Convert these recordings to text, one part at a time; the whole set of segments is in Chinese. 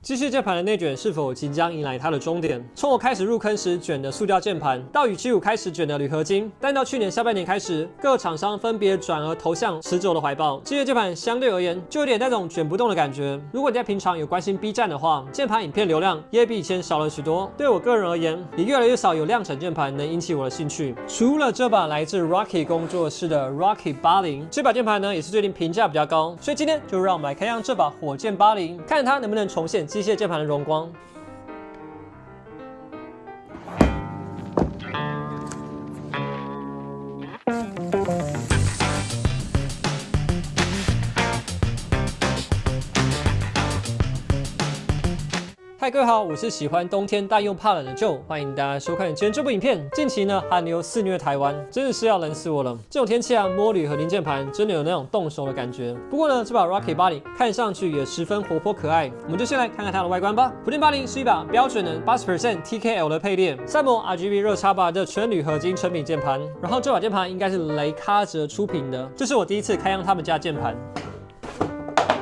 机械键盘的内卷是否即将迎来它的终点？从我开始入坑时卷的塑胶键盘，到与7-5开始卷的铝合金，但到去年下半年开始，各厂商分别转而投向持久的怀抱。机械键盘相对而言，就有点那种卷不动的感觉。如果你在平常有关心 B 站的话，键盘影片流量也比以前少了许多。对我个人而言，也越来越少有量产键盘能引起我的兴趣。除了这把来自 Rocky 工作室的 Rocky 80，这把键盘呢也是最近评价比较高，所以今天就让我们来看看这把火箭80，看它能不能重现机械键盘的荣光。嗨，各位好，我是喜欢冬天但又怕冷的 Joe， 欢迎大家收看今天这部影片。近期呢，寒流肆虐台湾，真的是要冷死我了。这种天气啊，摸铝合金键盘真的有那种动手的感觉。不过呢，这把 Rocky 80看上去也十分活泼可爱，我们就先来看看它的外观吧。火箭80是一把标准的80% TKL 的配列，3模 RGB 热插拔的全铝合金成品键盘。然后这把键盘应该是雷卡哲出品的，这是我第一次开箱他们家键盘。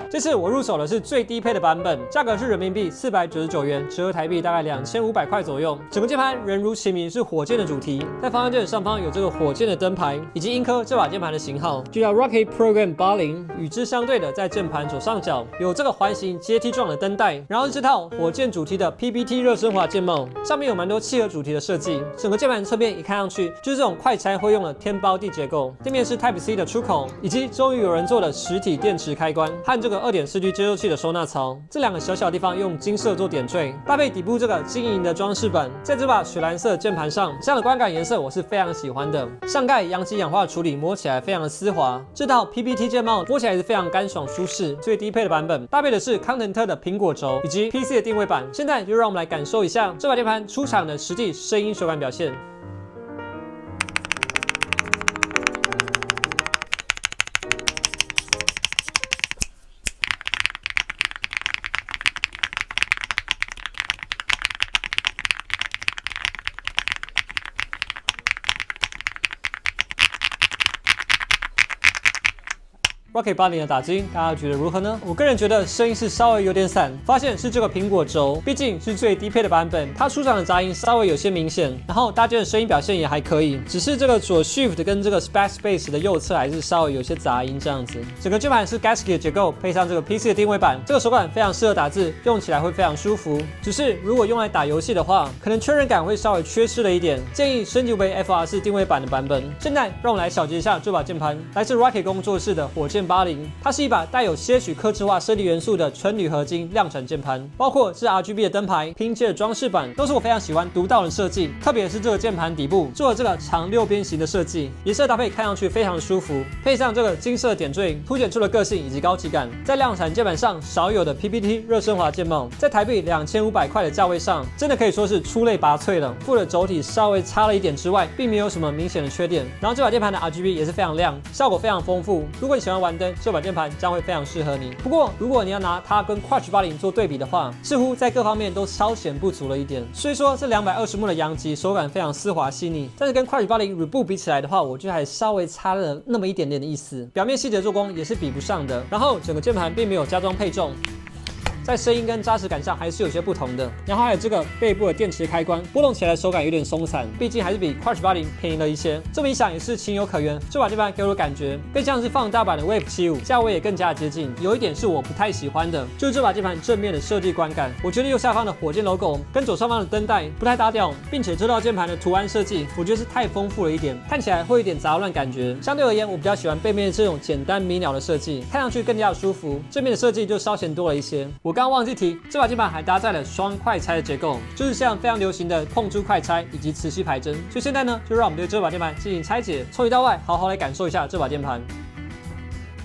这次我入手的是最低配的版本，价格是人民币499元，折合台币大概2500块左右。整个键盘人如其名是火箭的主题，在方向键上方有这个火箭的灯牌，以及印刻这把键盘的型号，就叫 Rocky Program 80。与之相对的，在键盘左上角有这个环形阶梯状的灯带，然后这套火箭主题的 PBT 热升华键帽，上面有蛮多契合主题的设计。整个键盘侧面一看上去就是这种快拆会用的天包地结构，对面是 Type C 的出口，以及终于有人做的实体电池开关和这个2.4G 接收器的收纳槽，这两个小小地方用金色做点缀，搭配底部这个晶莹的装饰板，在这把水蓝色键盘上，这样的观感颜色我是非常喜欢的。上盖阳极氧化处理，摸起来非常的丝滑。这套 PBT 键帽摸起来也是非常干爽舒适。最低配的版本搭配的是康腾特的苹果轴以及 PC 的定位板。现在就让我们来感受一下这把键盘出厂的实际声音手感表现。Rocky 80的打字音，大家觉得如何呢？我个人觉得声音是稍微有点散，发现是这个苹果轴，毕竟是最低配的版本，它出厂的杂音稍微有些明显，然后搭建的声音表现也还可以，只是这个左 Shift 跟这个 Backspace 的右侧还是稍微有些杂音这样子。整个键盘是 Gasket 的结构，配上这个 PC 的定位板，这个手感非常适合打字，用起来会非常舒服。只是如果用来打游戏的话，可能确认感会稍微缺失了一点，建议升级为 FR4 定位板的版本。现在让我来小结一下这把键盘，来自 Rocky 工作室的火箭80，它是一把带有些许客制化设计元素的纯铝合金量产键盘，包括是 RGB 的灯牌、拼接的装饰板，都是我非常喜欢独到的设计。特别是这个键盘底部做了这个长6边形的设计，颜色搭配看上去非常的舒服，配上这个金色点缀，凸显出了个性以及高级感。在量产键盘上少有的 PBT 热升华键帽，在台币2500块的价位上，真的可以说是出类拔萃了。副的轴体稍微差了一点之外，并没有什么明显的缺点。然后这把键盘的 RGB 也是非常亮，效果非常丰富。如果你喜欢玩灯，这把键盘将会非常适合你。不过，如果你要拿它跟 Quatch 80做对比的话，似乎在各方面都稍显不足了一点。虽说这220目的阳极手感非常丝滑细腻，但是跟 Quatch 80 Reboot 比起来的话，我觉得还稍微差了那么一点点的意思。表面细节做工也是比不上的。然后整个键盘并没有加装配重，在声音跟扎实感上还是有些不同的。然后还有这个背部的电池开关，拨动起来的手感有点松散，毕竟还是比 Quatch 80便宜了一些。这么一想也是情有可原。这把键盘给我的感觉更像是放大版的 Wave 75，价位也更加接近。有一点是我不太喜欢的，就是这把键盘正面的设计观感，我觉得右下方的火箭 logo 跟左上方的灯带不太搭调，并且这套键盘的图案设计，我觉得是太丰富了一点，看起来会有点杂乱感觉。相对而言，我比较喜欢背面这种简单明了的设计，看上去更加舒服。正面的设计就稍显多了一些。我刚刚忘记提，这把键盘还搭载了双快拆的结构，就是像非常流行的碰珠快拆以及磁吸排针。所以现在呢，就让我们对这把键盘进行拆解，从里到外好好来感受一下这把键盘。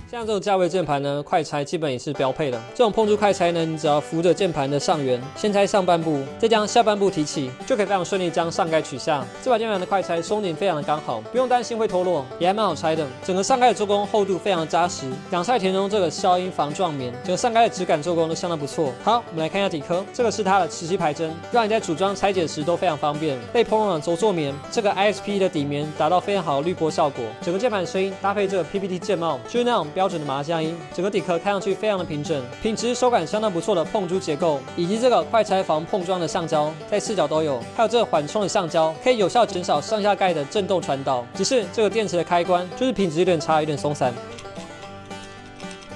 像这种价位键盘呢，快拆基本也是标配的。这种碰触快拆呢，你只要扶着键盘的上缘，先拆上半部，再将下半部提起，就可以非常顺利将上盖取下。这把键盘的快拆松紧非常的刚好，不用担心会脱落，也还蛮好拆的。整个上盖的做工厚度非常的扎实，两侧填充这个消音防撞棉，整个上盖的质感做工都相当不错。好，我们来看一下底壳，这个是它的磁吸排针，让你在组装拆解时都非常方便。被烹饪的轴座棉，这个 ISP 的底棉达到非常好的滤波效果。整个键盘声音搭配这个 PBT 键帽，就是那种标准的麻将音，整个底壳看上去非常的平整，品质手感相当不错的碰珠结构，以及这个快拆防碰撞的橡胶，在四角都有，还有这个缓冲的橡胶，可以有效减少上下盖的震动传导。只是这个电池的开关就是品质有点差，有点松散。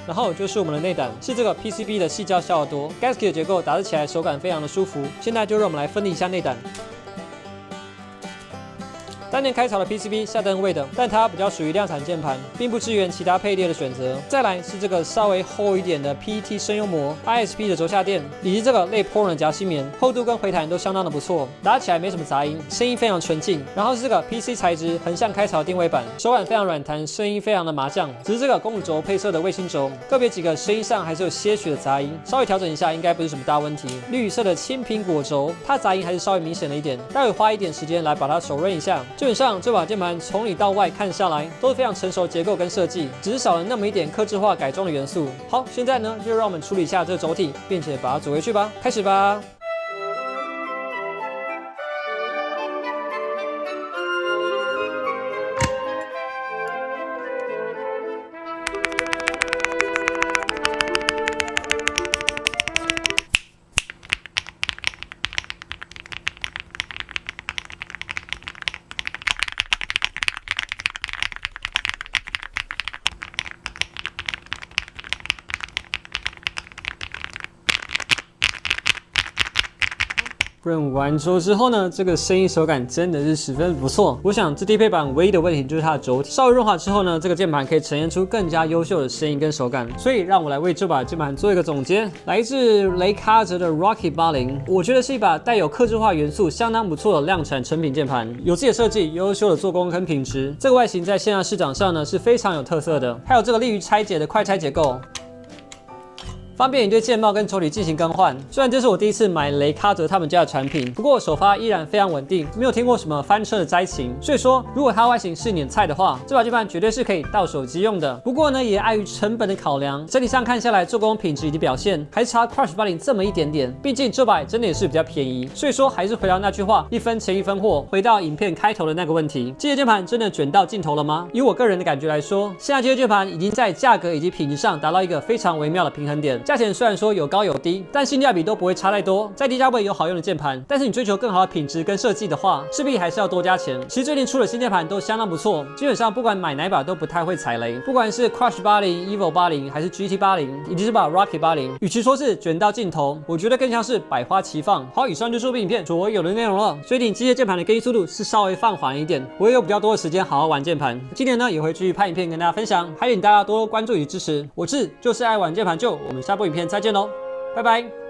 然后就是我们的内胆，是这个 PCB 的细胶小耳朵 ，gasket 的结构打字起来手感非常的舒服。现在就让我们来分离一下内胆。单年开槽的 PCB 下灯位的，但它比较属于量产键盘，并不支援其他配列的选择。再来是这个稍微厚一点的 PET 声优膜 ISP 的轴下垫，以及这个类波棱的夹心棉，厚度跟回弹都相当的不错，打起来没什么杂音，声音非常纯净。然后是这个 PC 材质横向开槽定位板，手感非常软弹，声音非常的麻将。只是这个公主轴配色的卫星轴，个别几个声音上还是有些许的杂音，稍微调整一下应该不是什么大问题。绿色的青苹果轴，它杂音还是稍微明显了一点，待会花一点时间来把它手润一下。基本上这把键盘从里到外看下来都是非常成熟结构跟设计，只是少了那么一点客制化改装的元素。好，现在呢就让我们处理一下这个轴体，并且把它组回去吧。开始吧。润完轴之后呢，这个声音手感真的是十分不错。我想这低配版唯一的问题就是它的轴体，稍微润滑之后呢，这个键盘可以呈现出更加优秀的声音跟手感。所以让我来为这把键盘做一个总结。来自雷卡泽的 Rocky 80，我觉得是一把带有客制化元素相当不错的量产成品键盘，有自己的设计，优秀的做工跟品质。这个外形在线下市场上呢是非常有特色的，还有这个利于拆解的快拆结构。方便你对键帽跟轴体进行更换。虽然这是我第一次买雷卡泽他们家的产品，不过首发依然非常稳定，没有听过什么翻车的灾情。所以说，如果它外形是你的菜的话，这把键盘绝对是可以到手机用的。不过呢，也碍于成本的考量，整体上看下来，做工品质以及表现还是差 Crush 80这么一点点。毕竟这把真的也是比较便宜。所以说，还是回到那句话，一分钱一分货。回到影片开头的那个问题，这些键盘真的卷到尽头了吗？以我个人的感觉来说，现在这些键盘已经在价格以及品质上达到一个非常微妙的平衡点。价钱虽然说有高有低，但性价比都不会差太多。在低价位有好用的键盘，但是你追求更好的品质跟设计的话，势必还是要多加钱。其实最近出的新键盘都相当不错，基本上不管买哪把都不太会踩雷。不管是 Crush 80、Evo 80还是 GT 80，以及这把 Rocky 80，与其说是卷到尽头，我觉得更像是百花齐放。好，以上就是这部影片所有的内容了。最近机械键盘的更新速度是稍微放缓一点，我也有比较多的时间好好玩键盘。今年呢也会继续拍影片跟大家分享，还请大家多多关注与支持。我就是爱玩键盘就，我们下部影片再见喽。拜拜。